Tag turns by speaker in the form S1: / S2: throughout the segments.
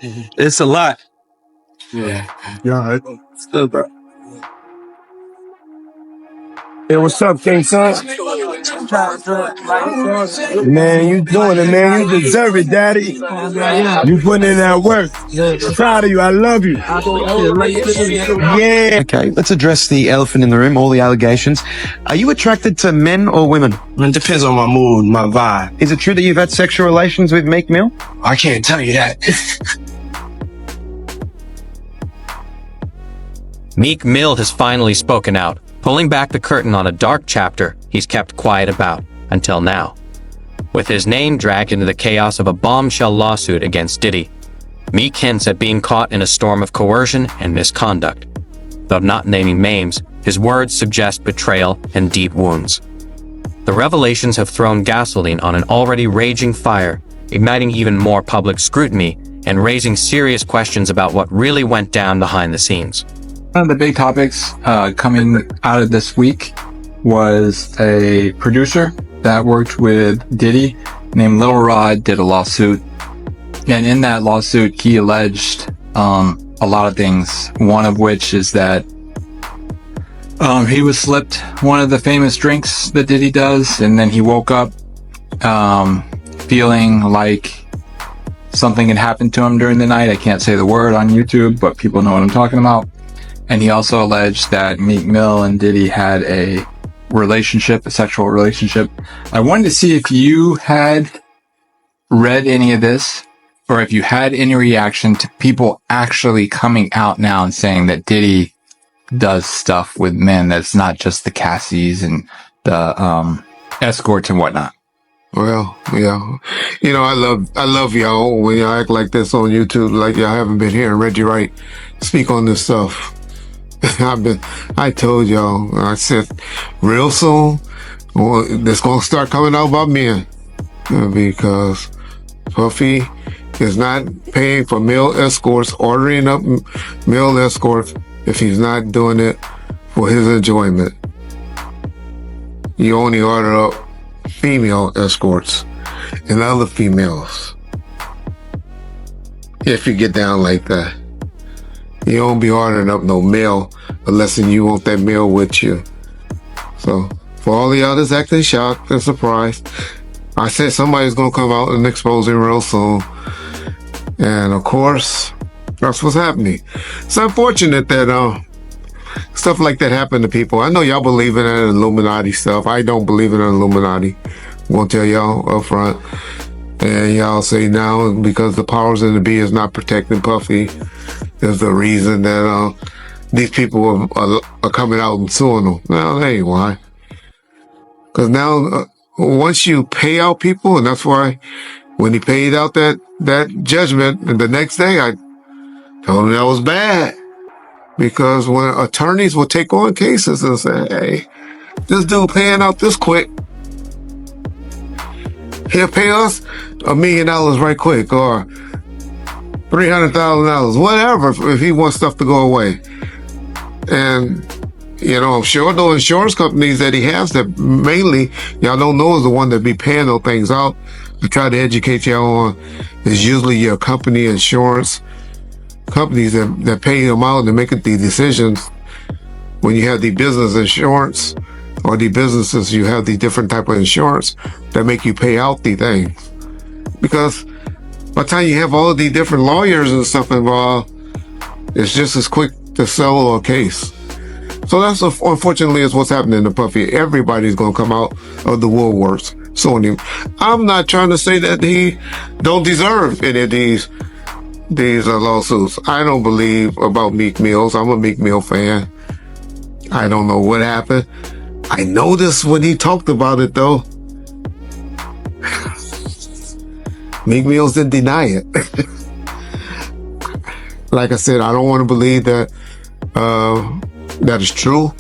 S1: It's a lot.
S2: Yeah.
S3: Yeah.
S1: Still, bro.
S3: Hey, what's up, King Son? Man, you doing it, man. You deserve it, Daddy. You putting in that work. Proud of you. I love you. Yeah.
S4: Okay, let's address the elephant in the room, all the allegations. Are you attracted to men or women?
S1: It depends on my mood, my vibe.
S4: Is it true that you've had sexual relations with Meek Mill?
S1: I can't tell you that.
S5: Meek Mill has finally spoken out, pulling back the curtain on a dark chapter he's kept quiet about until now. With his name dragged into the chaos of a bombshell lawsuit against Diddy, Meek hints at being caught in a storm of coercion and misconduct. Though not naming names, his words suggest betrayal and deep wounds. The revelations have thrown gasoline on an already raging fire, igniting even more public scrutiny and raising serious questions about what really went down behind the scenes.
S2: One of the big topics coming out of this week was a producer that worked with Diddy named Lil Rod did a lawsuit. And in that lawsuit, he alleged a lot of things. One of which is that he was slipped one of the famous drinks that Diddy does, and then he woke up feeling like something had happened to him during the night. I can't say the word on YouTube, but people know what I'm talking about. And he also alleged that Meek Mill and Diddy had a relationship, a sexual relationship. I wanted to see if you had read any of this, or if you had any reaction to people actually coming out now and saying that Diddy does stuff with men that's not just the Cassies and the escorts and whatnot.
S6: Well, yeah. You know, I love y'all when y'all act like this on YouTube, like y'all haven't been hearing Reggie Wright speak on this stuff. I told y'all, I said, real soon, it's gonna start coming out about men. Because Puffy is not paying for male escorts, ordering up male escorts, if he's not doing it for his enjoyment. You only order up female escorts and other females. If you get down like that. You don't be ordering up no male unless you want that male with you. So, for all the others acting shocked and surprised, I said somebody's gonna come out and expose him real soon. And of course, that's what's happening. It's unfortunate that stuff like that happened to people. I know y'all believe in that Illuminati stuff. I don't believe in the Illuminati. Won't tell y'all up front. And y'all say now because the powers in the be is not protecting Puffy is the reason that these people are coming out and suing them. No, that ain't why. Because now once you pay out people, and that's why when he paid out that judgment, and the next day I told him that was bad. Because when attorneys will take on cases and say, hey, this dude paying out this quick, he'll pay us $1 million right quick, or $300,000, whatever, if he wants stuff to go away. And, you know, I'm sure the insurance companies that he has that mainly y'all don't know is the one that be paying those things out. I try to educate y'all on is usually your company insurance companies that pay them out and make the decisions. When you have the business insurance or the businesses, you have the different type of insurance that make you pay out the things. Because by the time you have all of the different lawyers and stuff involved, it's just as quick to settle a case. So that's unfortunately is what's happening to Puffy. Everybody's gonna come out of the woodworks suing him. I'm not trying to say that he don't deserve any of these lawsuits. I don't believe about Meek Mills. I'm a Meek Mill fan. I don't know what happened. I noticed when he talked about it though. Meek Mills didn't deny it. Like I said, I don't want to believe that that is true,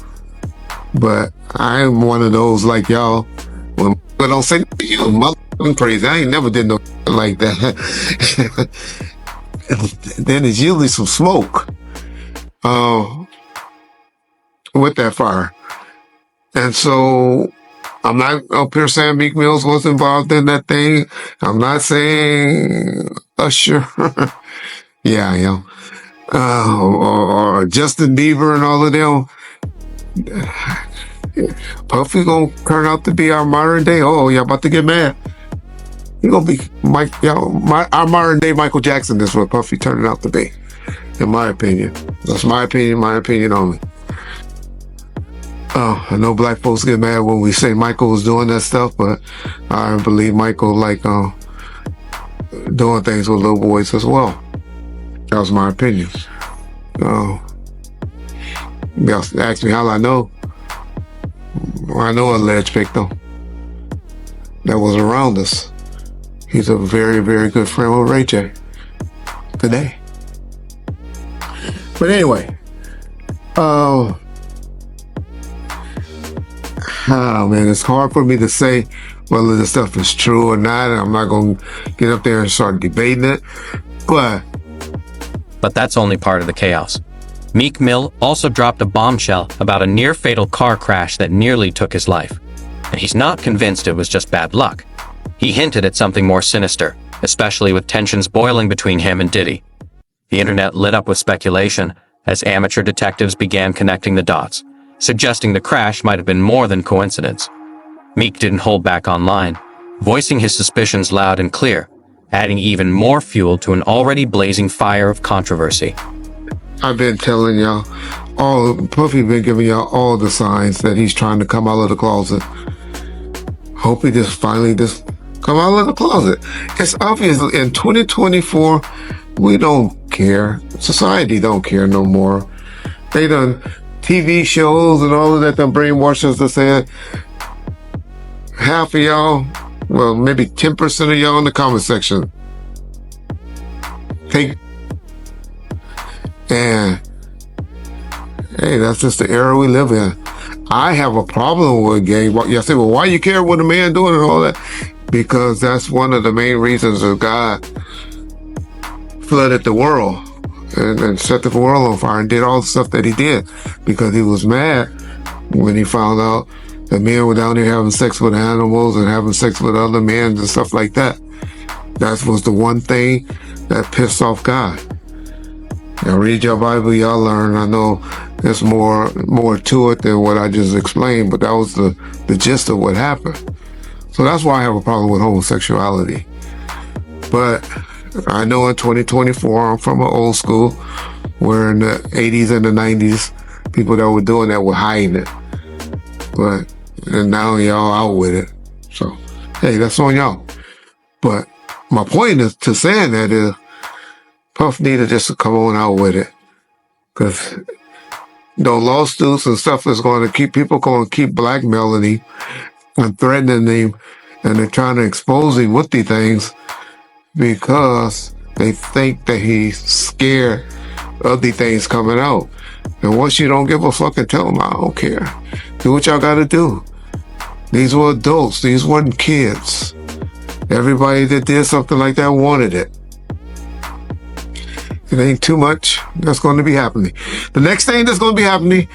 S6: but I'm one of those like y'all. When I don't say you motherfucking crazy, I ain't never did no like that. Then it's usually some smoke with that fire. And so I'm not up here saying Meek Mills was involved in that thing. I'm not saying Usher Yeah, you know. Or Justin Bieber and all of them. Puffy gonna turn out to be our modern day. Oh, y'all about to get mad. He gonna be our modern day Michael Jackson is what Puffy turned out to be, in my opinion. That's my opinion only. I know black folks get mad when we say Michael was doing that stuff, but I believe Michael doing things with little boys as well. That was my opinion. Y'all ask me how I know. I know an alleged victim that was around us. He's a very, very good friend with Ray J today. But anyway, oh man, it's hard for me to say whether this stuff is true or not, and I'm not going to get up there and start debating it, but
S5: that's only part of the chaos. Meek Mill also dropped a bombshell about a near-fatal car crash that nearly took his life. And he's not convinced it was just bad luck. He hinted at something more sinister, especially with tensions boiling between him and Diddy. The internet lit up with speculation as amateur detectives began connecting the dots, suggesting the crash might have been more than coincidence. Meek didn't hold back online, voicing his suspicions loud and clear, adding even more fuel to an already blazing fire of controversy.
S6: I've been telling y'all, Puffy been giving y'all all the signs that he's trying to come out of the closet. Hope he finally come out of the closet. It's obvious in 2024, we don't care. Society don't care no more. They done TV shows and all of that done brainwashed us to say half of y'all, well, maybe 10% of y'all in the comment section. And hey, that's just the era we live in. I have a problem with gay. You say, well, why you care what a man doing and all that? Because that's one of the main reasons that God flooded the world and set the world on fire and did all the stuff that he did, because he was mad when he found out that men were down there having sex with animals and having sex with other men and stuff like that. That was the one thing that pissed off God. Now read your Bible, y'all learn. I know there's more to it than what I just explained, but that was the gist of what happened. So that's why I have a problem with homosexuality. But I know in 2024, I'm from an old school, where in the 80s and the 90s, people that were doing that were hiding it. And now y'all out with it. So, hey, that's on y'all. But my point is to saying that is, Puff needed just to come on out with it. Because lawsuits and stuff is going to keep blackmailing him and threatening him, and they're trying to expose him with these things because they think that he's scared of these things coming out. And once you don't give a fuck and tell them, I don't care. Do what y'all got to do. These were adults. These weren't kids. Everybody that did something like that wanted it. It ain't too much that's going to be happening. The next thing that's going to be happening,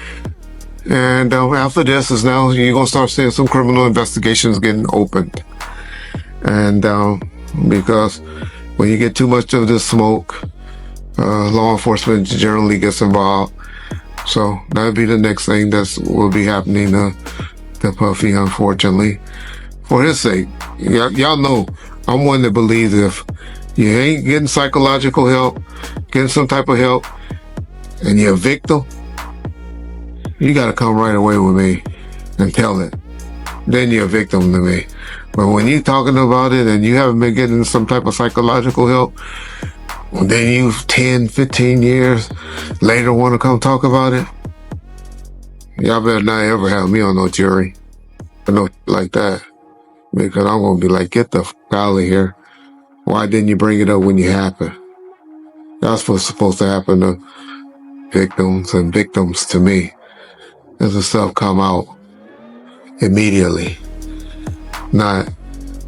S6: and after this, is now you're going to start seeing some criminal investigations getting opened. And because when you get too much of this smoke, law enforcement generally gets involved. So that'll be the next thing that will be happening to Puffy, unfortunately. For his sake, y'all know I'm one that believes if you ain't getting psychological help, getting some type of help, and you're a victim, you got to come right away with me and tell it. Then you're a victim to me. But when you're talking about it and you haven't been getting some type of psychological help, then you 10, 15 years later want to come talk about it, y'all better not ever have me on no jury or no like that. Because I'm going to be like, get the f*** out of here. Why didn't you bring it up when you happened? That's what's supposed to happen to victims and victims to me. As the stuff come out immediately. Not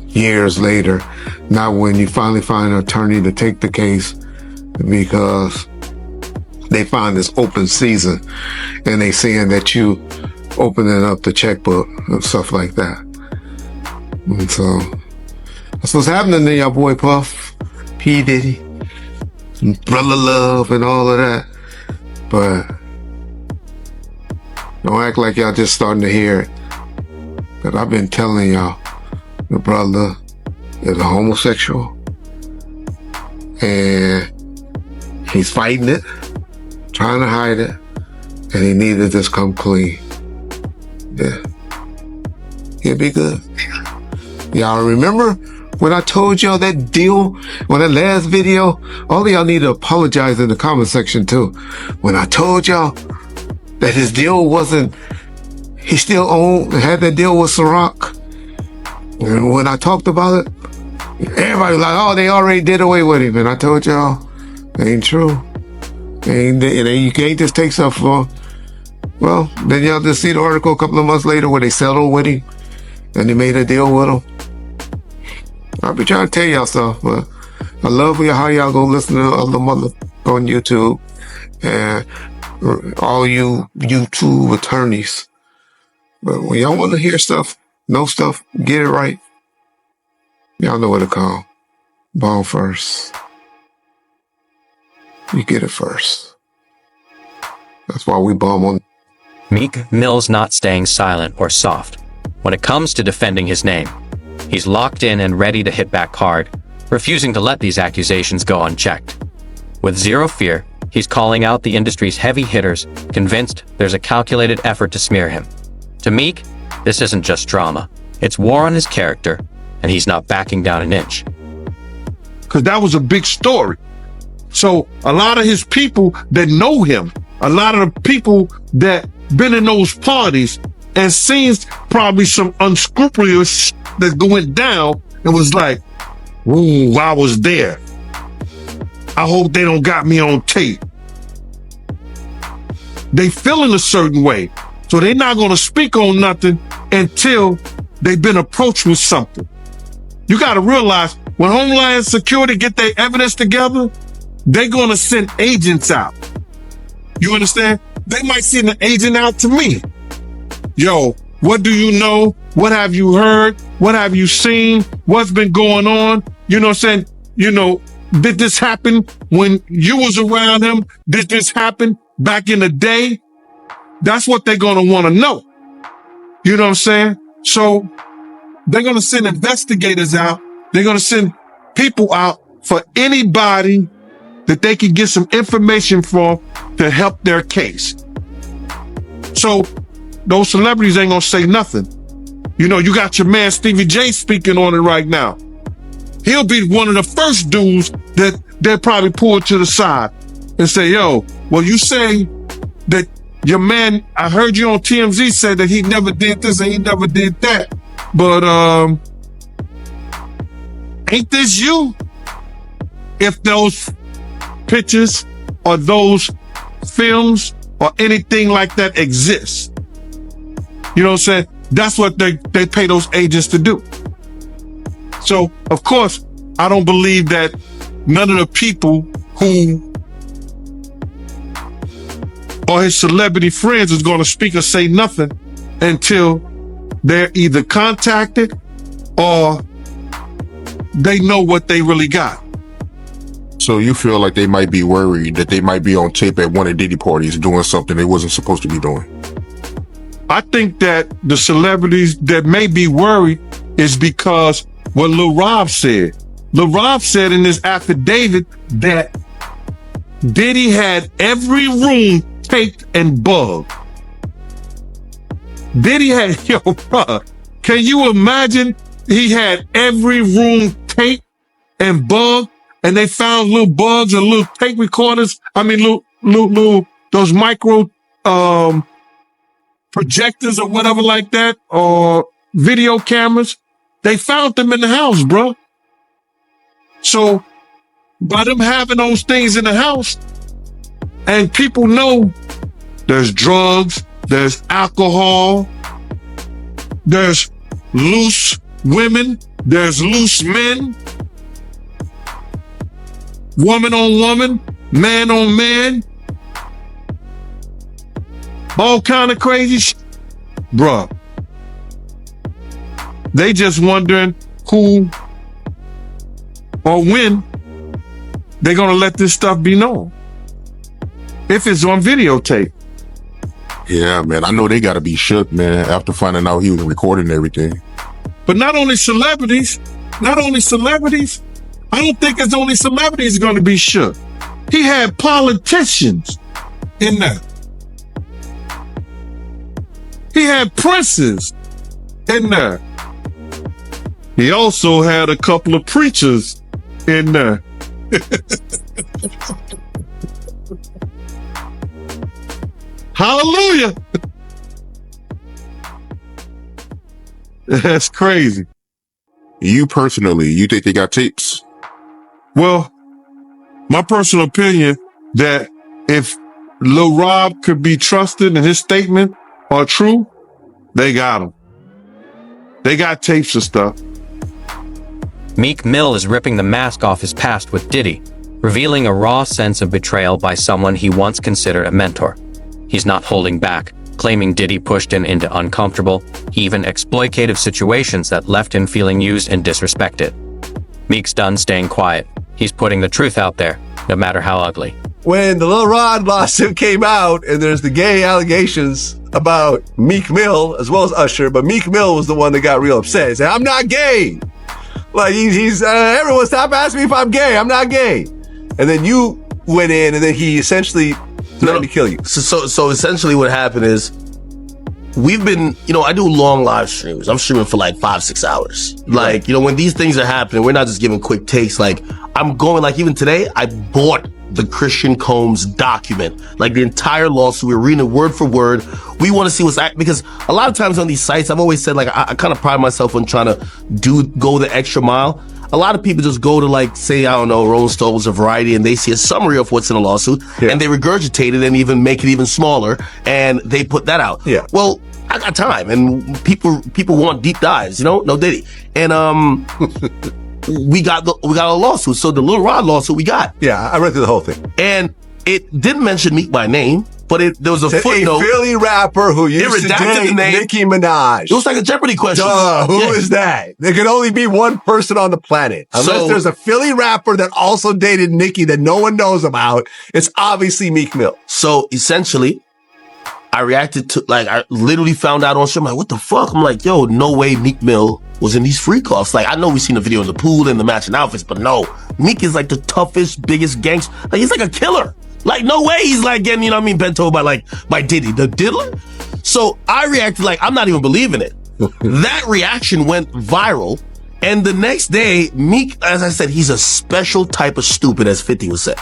S6: years later. Not when you finally find an attorney to take the case because they find this open season and they saying that you opening up the checkbook and stuff like that. And so that's what's happening to y'all boy Puff, P. Diddy. brother love and all of that. But don't act like y'all just starting to hear it. But I've been telling y'all, the brother is a homosexual. And he's fighting it, trying to hide it. And he needed to just come clean. Yeah. He'll be good. Y'all remember when I told y'all that deal on that last video? All of y'all need to apologize in the comment section too. When I told y'all that his deal wasn't, he still had that deal with Ciroc. And when I talked about it, everybody was like, oh, they already did away with him. And I told y'all, it ain't true. You can't just take stuff for, well, then y'all just see the article a couple of months later where they settled with him and they made a deal with him. I'll be trying to tell y'all stuff, but I love how y'all go listen to other mother on YouTube and all you YouTube attorneys. But when y'all want to hear stuff, know stuff, get it right, y'all know what to call. Bomb first. You get it first. That's why we bomb on.
S5: Meek Mill's not staying silent or soft when it comes to defending his name. He's locked in and ready to hit back hard, refusing to let these accusations go unchecked. With zero fear, he's calling out the industry's heavy hitters, convinced there's a calculated effort to smear him. To Meek, this isn't just drama. It's war on his character, and he's not backing down an inch.
S7: Because that was a big story. So a lot of his people that know him, a lot of the people that been in those parties and seen probably some unscrupulous that went down and was like, ooh, I was there. I hope they don't got me on tape. They feeling a certain way. So they're not going to speak on nothing until they've been approached with something. You got to realize when Homeland Security get their evidence together, they're going to send agents out. You understand? They might send an agent out to me. Yo, what do you know? What have you heard? What have you seen? What's been going on? You know what I'm saying? You know, did this happen when you was around him? Did this happen back in the day? That's what they're going to want to know. You know what I'm saying? So they're going to send investigators out. They're going to send people out for anybody that they can get some information from to help their case. So those celebrities ain't going to say nothing. You know, you got your man Stevie J speaking on it right now. He'll be one of the first dudes that they'll probably pull to the side and say, yo, well, you say that your man, I heard you on TMZ say that he never did this and he never did that. But ain't this you? If those pictures or those films or anything like that exist. You know what I'm saying? That's what they pay those agents to do. So, of course, I don't believe that none of the people who are his celebrity friends is going to speak or say nothing until they're either contacted or they know what they really got.
S8: So you feel like they might be worried that they might be on tape at one of Diddy parties doing something they wasn't supposed to be doing?
S7: I think that the celebrities that may be worried is because what Lil Rob said. Lil Rob said in his affidavit that Diddy had every room taped and bugged. Diddy had, yo, bro, can you imagine he had every room taped and bugged and they found little bugs and little tape recorders? I mean, little those micro, projectors or whatever like that, or video cameras. They found them in the house, bro. So by them having those things in the house, and people know there's drugs, there's alcohol, there's loose women, there's loose men, woman on woman, man on man, all kind of crazy shit. Bruh. They just wondering who or when they're going to let this stuff be known. If it's on videotape.
S8: Yeah, man. I know they got to be shook, man, after finding out he was recording everything.
S7: But not only celebrities, I don't think it's only celebrities going to be shook. He had politicians in there. He had princes in there. He also had a couple of preachers in there. Hallelujah. That's crazy.
S8: You personally, you think they got tapes?
S7: Well, my personal opinion that if Lil Rob could be trusted and his statement are true, they got him. They got tapes and stuff.
S5: Meek Mill is ripping the mask off his past with Diddy, revealing a raw sense of betrayal by someone he once considered a mentor. He's not holding back, claiming Diddy pushed him into uncomfortable, even exploitative situations that left him feeling used and disrespected. Meek's done staying quiet. He's putting the truth out there, no matter how ugly.
S9: When the Lil Rod lawsuit came out and there's the gay allegations about Meek Mill as well as Usher, but Meek Mill was the one that got real upset. He said, I'm not gay. Like he's everyone stop asking me if I'm gay. I'm not gay. And then you went in and then he essentially threatened to kill you.
S10: So essentially what happened is we've been, I do long live streams. I'm streaming for like 5-6 hours. Like, when these things are happening, we're not just giving quick takes. Like I'm going, like even today, I bought the Christian Combs document, like the entire lawsuit. We're reading it word for word. We want to see because a lot of times on these sites, I've always said, like, I kind of pride myself on trying to go the extra mile. A lot of people just go to, like, say, I don't know, Rolling Stones or Variety, and they see a summary of what's in a lawsuit, and they regurgitate it and even make it even smaller, and they put that out.
S9: Yeah.
S10: Well, I got time, and people want deep dives, no Diddy. And we got a lawsuit. So the Lil Rod lawsuit we got.
S9: Yeah, I read through the whole thing.
S10: And it didn't mention Meek by name, but there was a footnote.
S9: A Philly rapper who used to date
S10: the name.
S9: Nicki Minaj.
S10: It was like a Jeopardy question.
S9: Who is that? There could only be one person on the planet. Unless there's a Philly rapper that also dated Nicki that no one knows about. It's obviously Meek Mill.
S10: So essentially, I reacted to, like, I literally found out on stream, like, what the fuck? I'm like, yo, no way Meek Mill was in these freak offs. Like, I know we've seen the video in the pool and the matching outfits, but no, Meek is like the toughest, biggest gangster. Like, he's like a killer. Like, no way he's like getting, bent over by Diddy, the diddler. So I reacted like, I'm not even believing it. That reaction went viral. And the next day, Meek, as I said, he's a special type of stupid, as 50 was said.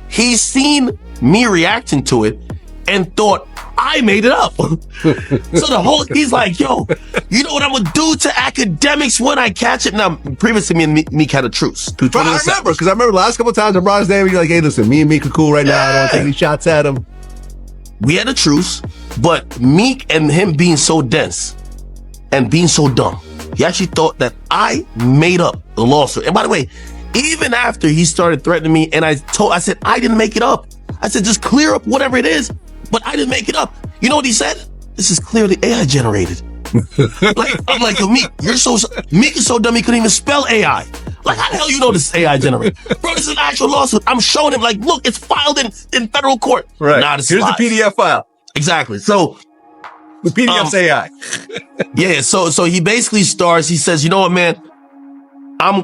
S10: He's seen me reacting to it and thought I made it up. So he's like, yo, you know what I'm gonna do to academics when I catch it? Now, previously me and Meek had a truce.
S9: But I remember the last couple of times I brought his name, you're like, hey, listen, me and Meek are cool right now. I don't want to take any shots at him.
S10: We had a truce, but Meek and him being so dense and being so dumb, he actually thought that I made up the lawsuit. And by the way, even after he started threatening me and I said, I didn't make it up. I said, just clear up whatever it is. But I didn't make it up. You know what he said? This is clearly AI generated. I'm like, yo, Meek, Meek is so dumb he couldn't even spell AI. Like, how the hell you know this is AI generated? Bro, this is an actual lawsuit. I'm showing him, like, look, it's filed in federal court.
S9: Right.
S10: Nah,
S9: here's the PDF file.
S10: Exactly. So
S9: the PDF's AI.
S10: Yeah. So he basically starts. He says, you know what, man?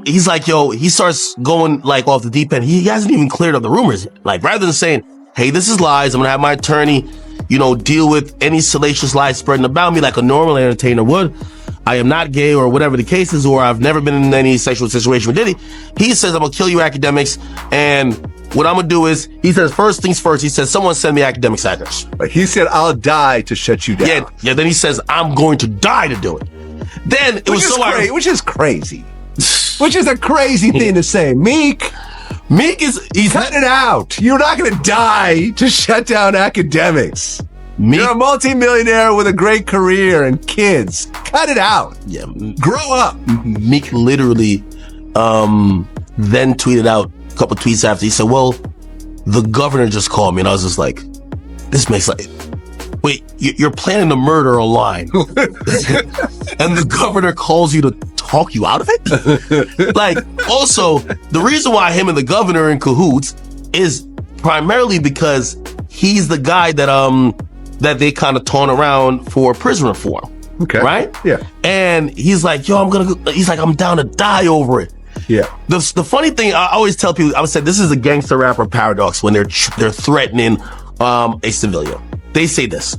S10: He's like, yo. He starts going like off the deep end. He hasn't even cleared up the rumors. Like, rather than saying, hey, this is lies, I'm gonna have my attorney, deal with any salacious lies spreading about me like a normal entertainer would. I am not gay or whatever the case is, or I've never been in any sexual situation with Diddy. He says, I'm gonna kill you academics. And what I'm gonna do is, he says, first things first, he says, someone send me academics hackers.
S9: Like he said, I'll die to shut you down.
S10: Yeah, then he says, I'm going to die to do it. Then it was so ironic.
S9: Which is crazy. Which is a crazy thing to say. Meek he's cut it out. You're not going to die to shut down academics. You're a multimillionaire with a great career and kids. Cut it out.
S10: Yeah.
S9: Grow up.
S10: Meek literally then tweeted out a couple tweets after. He said, well, the governor just called me. And I was just like, this makes like, wait, you're planning to murder online. And the governor calls you to talk you out of it? Like, also, the reason why him and the governor are in cahoots is primarily because he's the guy that they kind of torn around for prison reform.
S9: Okay.
S10: Right?
S9: Yeah.
S10: And he's like, yo, I'm down to die over it.
S9: Yeah.
S10: The funny thing, I always tell people, I would say this is a gangster rapper paradox when they're threatening a civilian. They say this: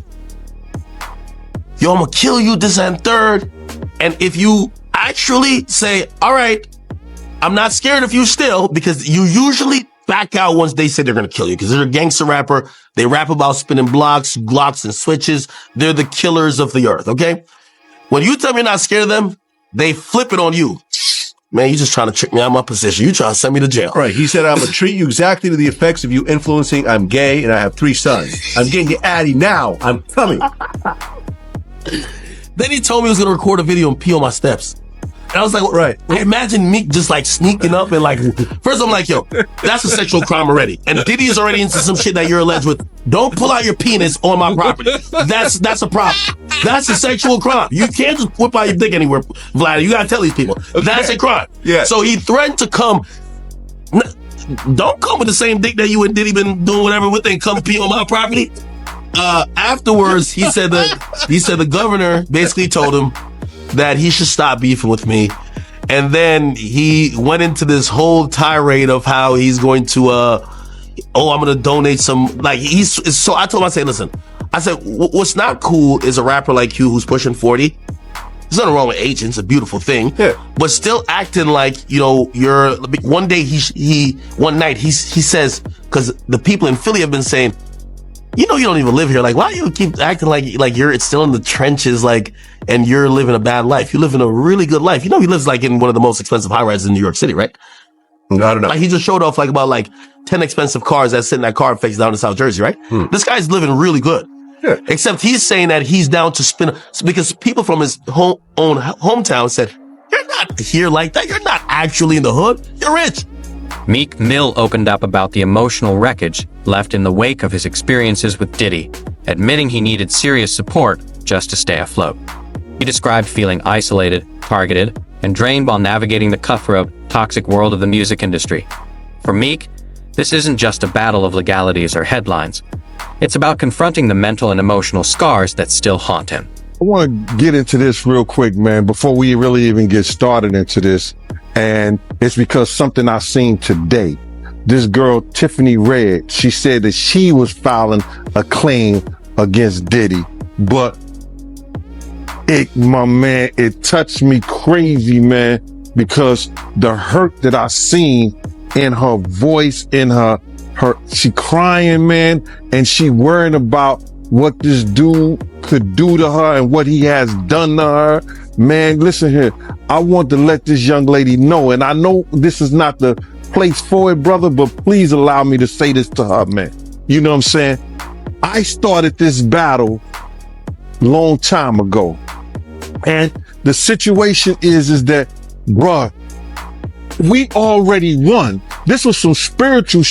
S10: yo, I'm gonna kill you, this and third. And if you actually say, all right, I'm not scared of you still, because you usually back out once they say they're gonna kill you, because they're a gangster rapper. They rap about spinning blocks, glocks, and switches. They're the killers of the earth, okay? When you tell me you're not scared of them, they flip it on you. Man, you just trying to trick me out of my position. You trying to send me to jail.
S9: Right. He said, I'm going to treat you exactly to the effects of you influencing. I'm gay and I have 3 sons. I'm getting you Addy now. I'm coming.
S10: Then he told me he was going to record a video and pee on my steps. And I was like, right. I imagine Meek just like sneaking up and like, first I'm like, yo, that's a sexual crime already. And Diddy is already into some shit that you're alleged with. Don't pull out your penis on my property. That's a problem. That's a sexual crime. You can't just whip out your dick anywhere, Vlad. You got to tell these people. Okay. That's a crime. Yeah. So he threatened to come. Don't come with the same dick that you and Diddy been doing whatever with and come pee on my property. Afterwards, he said the governor basically told him that he should stop beefing with me. And then he went into this whole tirade of how he's going to, I'm going to donate some, like, so I told him, I said, listen, I said, what's not cool is a rapper like you who's pushing 40. There's nothing wrong with age, it's a beautiful thing. Yeah. But still acting like, you know, you're, one day one night he says, because the people in Philly have been saying, you know, you don't even live here. Like, why do you keep acting like it's still in the trenches, like, and you're living a bad life? You live in a really good life. You know, he lives like in one of the most expensive high rises in New York City, right?
S9: I don't know.
S10: Like, he just showed off like about 10 expensive cars that sit in that car face down in South Jersey, right? This guy's living really good. Yeah. Except he's saying that he's down to spin, because people from his own hometown said, you're not here like that. You're not actually in the hood. You're rich.
S5: Meek Mill opened up about the emotional wreckage left in the wake of his experiences with Diddy, admitting he needed serious support just to stay afloat. He described feeling isolated, targeted, and drained while navigating the cutthroat, toxic world of the music industry. For Meek, this isn't just a battle of legalities or headlines. It's about confronting the mental and emotional scars that still haunt him.
S7: I want to get into this real quick, man, before we really even get started into this. And it's because something I seen today. This girl, Tiffany Red, she said that she was filing a claim against Diddy, but it touched me crazy, man, because the hurt that I seen in her voice, in her, she crying, man, and she worrying about what this dude could do to her and what he has done to her. Man, listen here. I want to let this young lady know, and I know this is not the place for it, brother, but please allow me to say this to her, man. You know what I'm saying? I started this battle long time ago. And the situation is that, bruh, we already won. This was some spiritual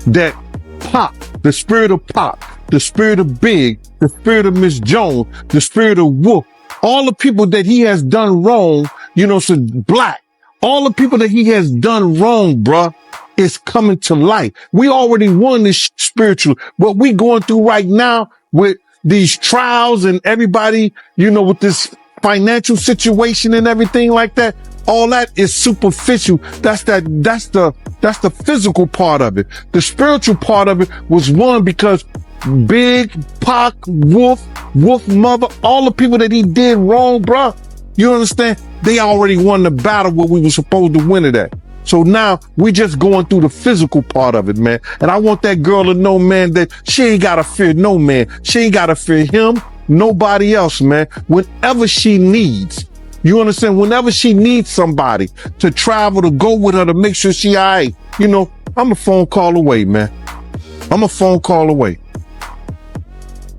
S7: that Pop, the spirit of Pop, the spirit of Big, the spirit of Miss Jones, the spirit of Wolf, all the people that he has done wrong, you know, so Black, all the people that he has done wrong, bruh, is coming to light. We already won this spiritual. What we going through right now with these trials and everybody, you know, with this financial situation and everything like that, all that is superficial. That's the physical part of it. The spiritual part of it was won because Big, Pac, Wolf Mother, all the people that he did wrong, bruh, you understand? They already won the battle where we were supposed to win it at. So now we just going through the physical part of it, man. And I want that girl to know, man, that she ain't gotta fear no man. She ain't gotta fear him, nobody else, man. Whenever she needs, you understand? Whenever she needs somebody to travel, to go with her, to make sure she all right, you know, I'm a phone call away, man. I'm a phone call away.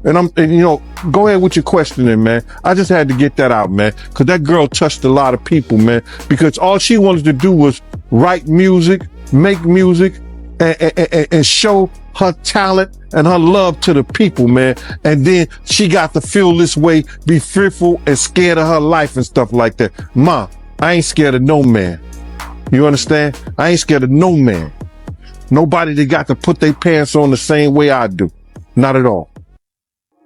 S7: And you know, go ahead with your questioning, man. I just had to get that out, man, because that girl touched a lot of people, man, because all she wanted to do was write music, make music, and show her talent and her love to the people, man. And then she got to feel this way, be fearful and scared of her life and stuff like that. Ma, I ain't scared of no man. You understand? I ain't scared of no man. Nobody that got to put their pants on the same way I do. Not at all.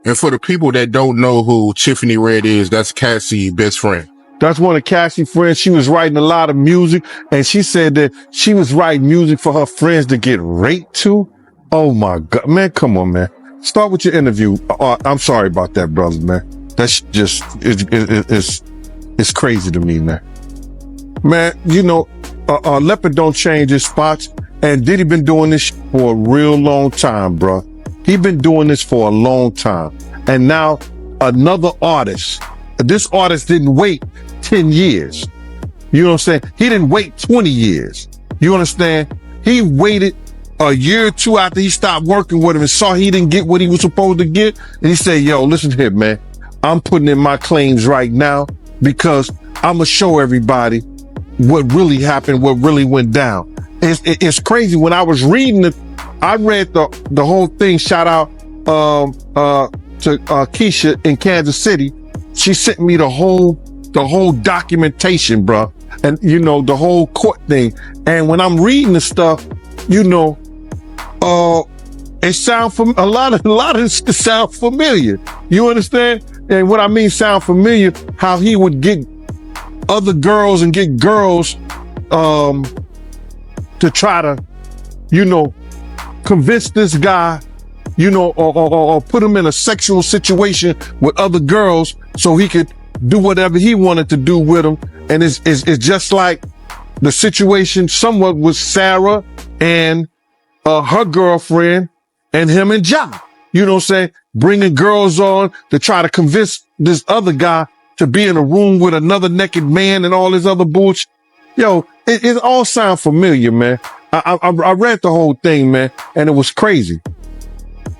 S8: And for the people that don't know who Tiffany Red is, that's Cassie's best friend.
S7: That's one of Cassie's friends. She was writing a lot of music, and she said that she was writing music for her friends to get raped too. Oh my God, man, come on, man. Start with your interview. I'm sorry about that, brother, man. That's just, it's crazy to me, man. Man, you know, Leopard don't change his spots, and Diddy been doing this for a real long time, bro. He been doing this for a long time. And now another artist, this artist didn't wait 10 years. You know what I'm saying? He didn't wait 20 years. You understand? He waited a year or two after he stopped working with him and saw he didn't get what he was supposed to get. And he said, yo, listen here, man. I'm putting in my claims right now because I'm going to show everybody what really happened, what really went down. It's crazy. When I was reading it, I read the whole thing. Shout out to Keisha in Kansas City. She sent me the whole documentation, bro, and you know the whole court thing. And when I'm reading the stuff, you know, it sound a lot of it sound familiar. You understand? And what I mean sound familiar, how he would get other girls and get girls to try to, you know, convince this guy, you know, or put him in a sexual situation with other girls so he could do whatever he wanted to do with them. And it's just like the situation somewhat with Sarah and her girlfriend and him and Ja. You know what I'm saying? Bringing girls on to try to convince this other guy to be in a room with another naked man and all this other bullshit. Yo, it all sound familiar, man. I read the whole thing, man, and it was crazy.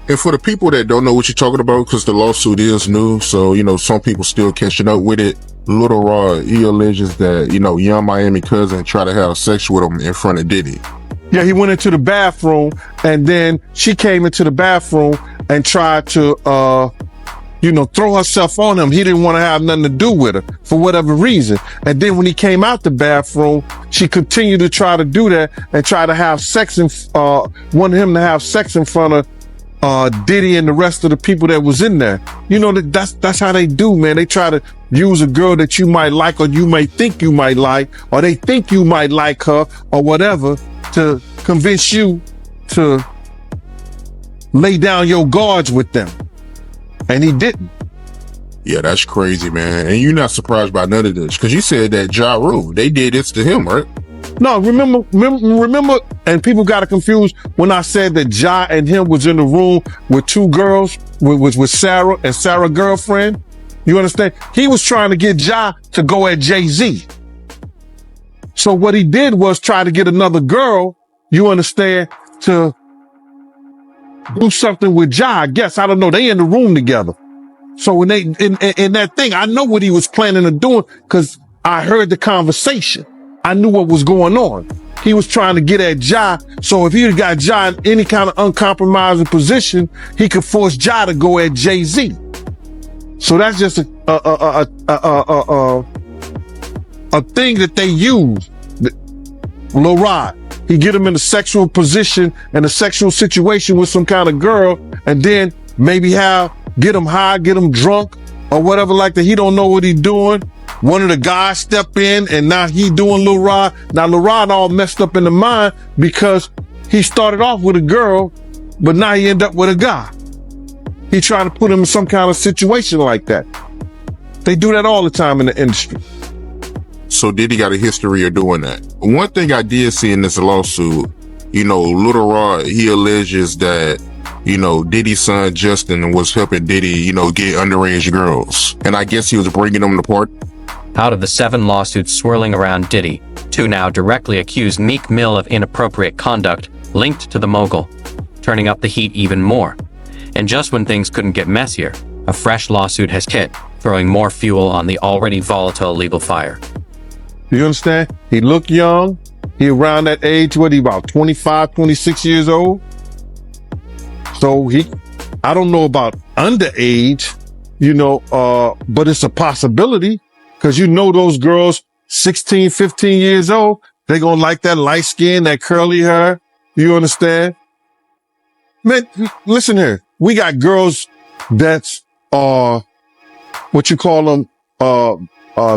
S8: And for the people that don't know what you're talking about, because the lawsuit is new, so, you know, some people still catching up with it. Little Rod, he alleges that, you know, Young Miami cousin tried to have sex with him in front of Diddy.
S7: Yeah, he went into the bathroom, and then she came into the bathroom and tried to, you know, throw herself on him. He didn't want to have nothing to do with her for whatever reason. And then when he came out the bathroom, she continued to try to do that and try to have sex wanted him to have sex in front of Diddy and the rest of the people that was in there. You know, that's how they do, man. They try to use a girl that you might like, or you may think you might like, or they think you might like her or whatever, to convince you to lay down your guards with them. And he didn't.
S8: Yeah, that's crazy, man. And you're not surprised by none of this, because you said that Ja Rule, they did this to him, right?
S7: No, remember, and people got it confused when I said that Ja and him was in the room with two girls, with Sarah and Sarah's girlfriend. You understand? He was trying to get Ja to go at Jay-Z. So what he did was try to get another girl, you understand, to do something with Ja, I guess. I don't know. They in the room together. So when they, in that thing, I know what he was planning on doing because I heard the conversation. I knew what was going on. He was trying to get at Ja. So if he had got Ja in any kind of uncompromising position, he could force Ja to go at Jay-Z. So that's just a thing that they use. Lil Rod, he get him in a sexual position and a sexual situation with some kind of girl, and then maybe get him high, get him drunk or whatever like that. He don't know what he's doing. One of the guys step in and now he doing Lil Rod. Now Lil Rod all messed up in the mind because he started off with a girl, but now he end up with a guy. He trying to put him in some kind of situation like that. They do that all the time in the industry.
S8: So Diddy got a history of doing that. One thing I did see in this lawsuit, you know, Little Rod, he alleges that, you know, Diddy's son Justin was helping Diddy, you know, get underage girls. And I guess he was bringing them to party.
S5: Out of the 7 lawsuits swirling around Diddy, 2 now directly accuse Meek Mill of inappropriate conduct linked to the mogul, turning up the heat even more. And just when things couldn't get messier, a fresh lawsuit has hit, throwing more fuel on the already volatile legal fire.
S7: You understand? He looked young. He around that age, what he about 25, 26 years old. So I don't know about underage, you know, but it's a possibility because you know those girls 16, 15 years old, they gonna like that light skin, that curly hair. You understand? Man, listen here. We got girls that's, what you call them,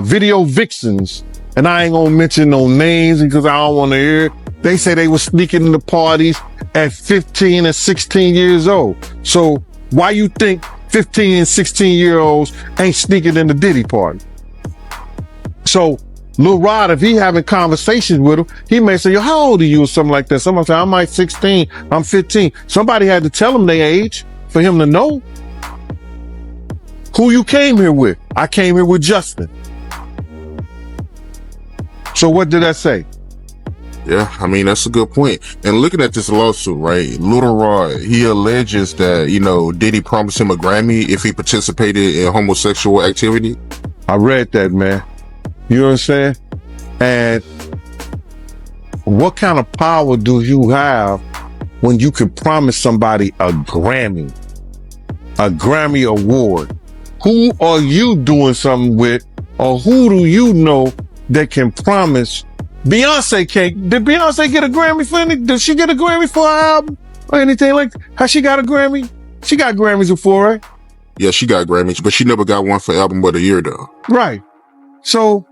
S7: video vixens. And I ain't gonna mention no names because I don't want to hear it. They say they were sneaking into parties at 15 and 16 years old. So why you think 15 and 16-year-olds ain't sneaking in the Diddy party? So Lil Rod, if he having conversations with him, he may say, yo, how old are you or something like that? Somebody say, I'm like 16, I'm 15. Somebody had to tell him their age for him to know. Who you came here with? I came here with Justin. So what did I say?
S8: Yeah, I mean, that's a good point. And looking at this lawsuit, right, Lil Rod, he alleges that, you know, Diddy promised him a Grammy if he participated in homosexual activity.
S7: I read that, man. You know what I'm saying? And what kind of power do you have when you can promise somebody a Grammy award? Who are you doing something with, or who do you know that can promise? Beyonce did Beyonce get a Grammy for anything? Did she get a Grammy for an album or anything like that? Has she got a Grammy? She got Grammys before, right?
S8: Yeah, she got Grammys, but she never got one for Album of the Year, though.
S7: Right. So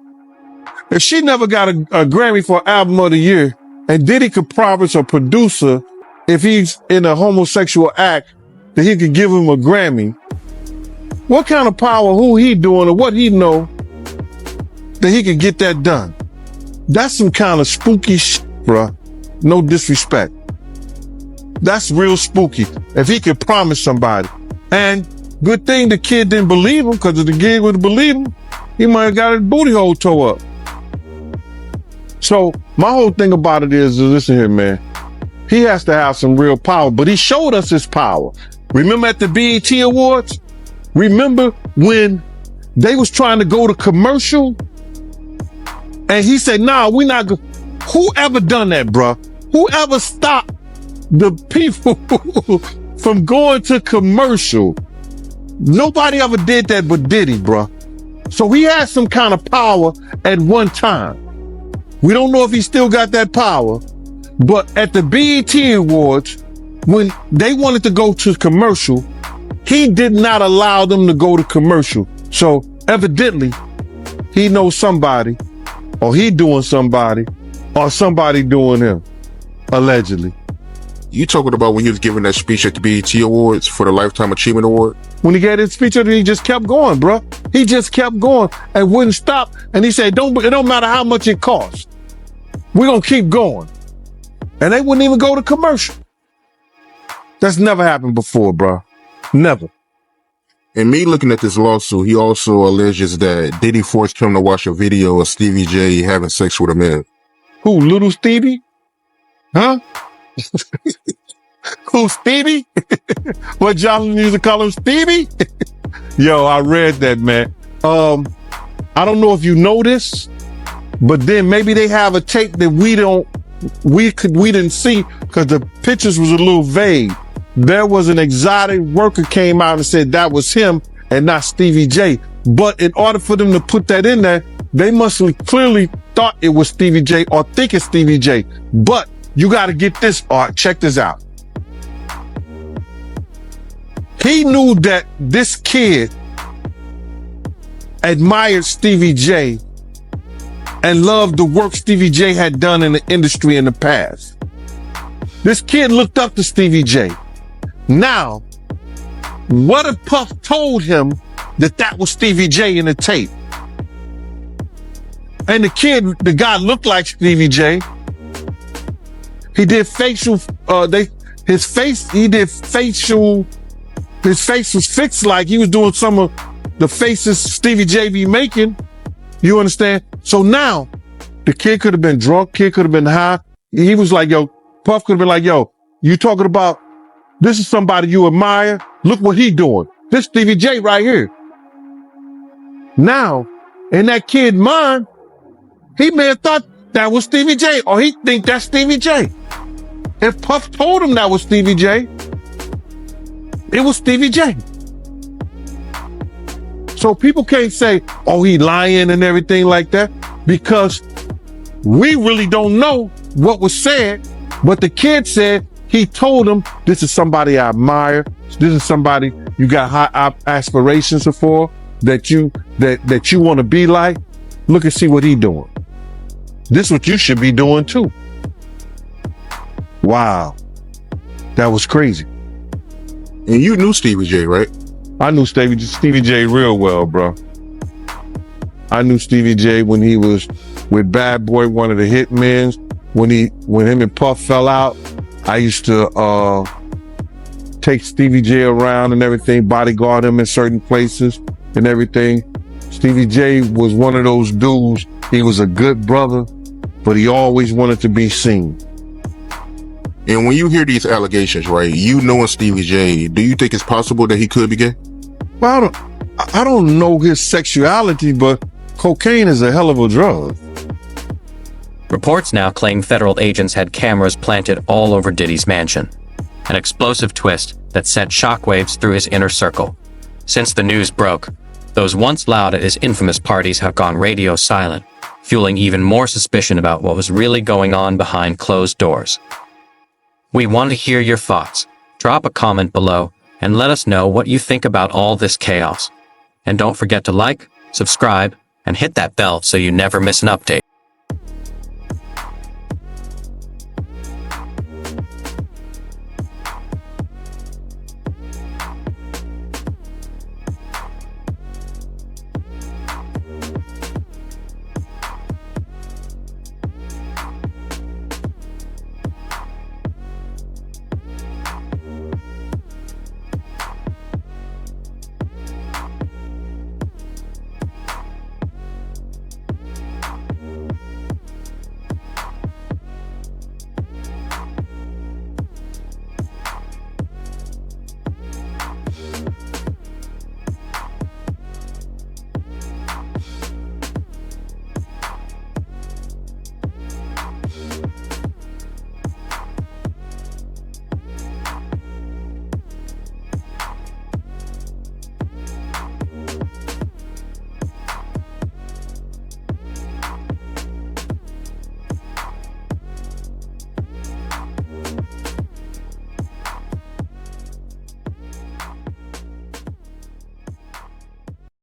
S7: if she never got a Grammy for Album of the Year, and Diddy could promise a producer, if he's in a homosexual act, that he could give him a Grammy, what kind of power, who he doing, or what he know that he could get that done? That's some kind of spooky shit, bruh. No disrespect. That's real spooky. If he could promise somebody. And good thing the kid didn't believe him, because if the kid would have believed him, he might have got his booty hole tore up. So my whole thing about it is, listen here, man. He has to have some real power, but he showed us his power. Remember at the BET Awards? Remember when they was trying to go to commercial? And he said, nah, we not go. Whoever done that, bruh? Whoever stopped the people from going to commercial? Nobody ever did that but Diddy, bruh. So he had some kind of power at one time. We don't know if he still got that power, but at the BET Awards, when they wanted to go to commercial, he did not allow them to go to commercial. So evidently, he knows somebody, or he doing somebody, or somebody doing him, allegedly.
S8: You talking about when he was giving that speech at the BET Awards for the Lifetime Achievement Award?
S7: When he gave his speech, he just kept going, bro. He just kept going and wouldn't stop. And he said, it don't matter how much it costs. We're going to keep going. And they wouldn't even go to commercial. That's never happened before, bro. Never.
S8: And me looking at this lawsuit, he also alleges that Diddy forced him to watch a video of Stevie J having sex with a man.
S7: Who, Little Stevie? Huh? Who, Stevie? What Johnson used to call him, Stevie? Yo, I read that, man. I don't know if you know this, but then maybe they have a tape that we didn't see because the pictures was a little vague. There was an exotic worker came out and said that was him and not Stevie J. But in order for them to put that in there, they must have clearly thought it was Stevie J or think it's Stevie J. But you got to get this, Art. Check this out. He knew that this kid admired Stevie J and loved the work Stevie J had done in the industry in the past. This kid looked up to Stevie J. Now, what if Puff told him that was Stevie J in the tape? And the guy looked like Stevie J. He did facial, his face was fixed like he was doing some of the faces Stevie J be making. You understand? So now, the kid could have been drunk, kid could have been high. He was like, yo, Puff could have been like, yo, you talking about, this is somebody you admire? Look what he doing. This Stevie J right here. Now, in that kid's mind, he may have thought that was Stevie J, or he think that's Stevie J. If Puff told him that was Stevie J, it was Stevie J. So people can't say, oh, he lying and everything like that. because we really don't know what was said, but the kid said he told him, this is somebody I admire. This is somebody you got high aspirations for, that you want to be like. Look and see what he doing. This is what you should be doing too. Wow. That was crazy.
S8: And you knew Stevie J, right?
S7: I knew Stevie J real well, bro. I knew Stevie J when he was with Bad Boy, one of the hitmen. When him and Puff fell out, I used to take Stevie J around and everything, bodyguard him in certain places and everything. Stevie J was one of those dudes. He was a good brother, but he always wanted to be seen.
S8: And when you hear these allegations, right, you knowing Stevie J, do you think it's possible that he could be gay?
S7: Well, I don't know his sexuality, but cocaine is a hell of a drug.
S5: Reports now claim federal agents had cameras planted all over Diddy's mansion. An explosive twist that sent shockwaves through his inner circle. Since the news broke, those once loud at his infamous parties have gone radio silent, fueling even more suspicion about what was really going on behind closed doors. We want to hear your thoughts. Drop a comment below and let us know what you think about all this chaos. And don't forget to like, subscribe, and hit that bell so you never miss an update.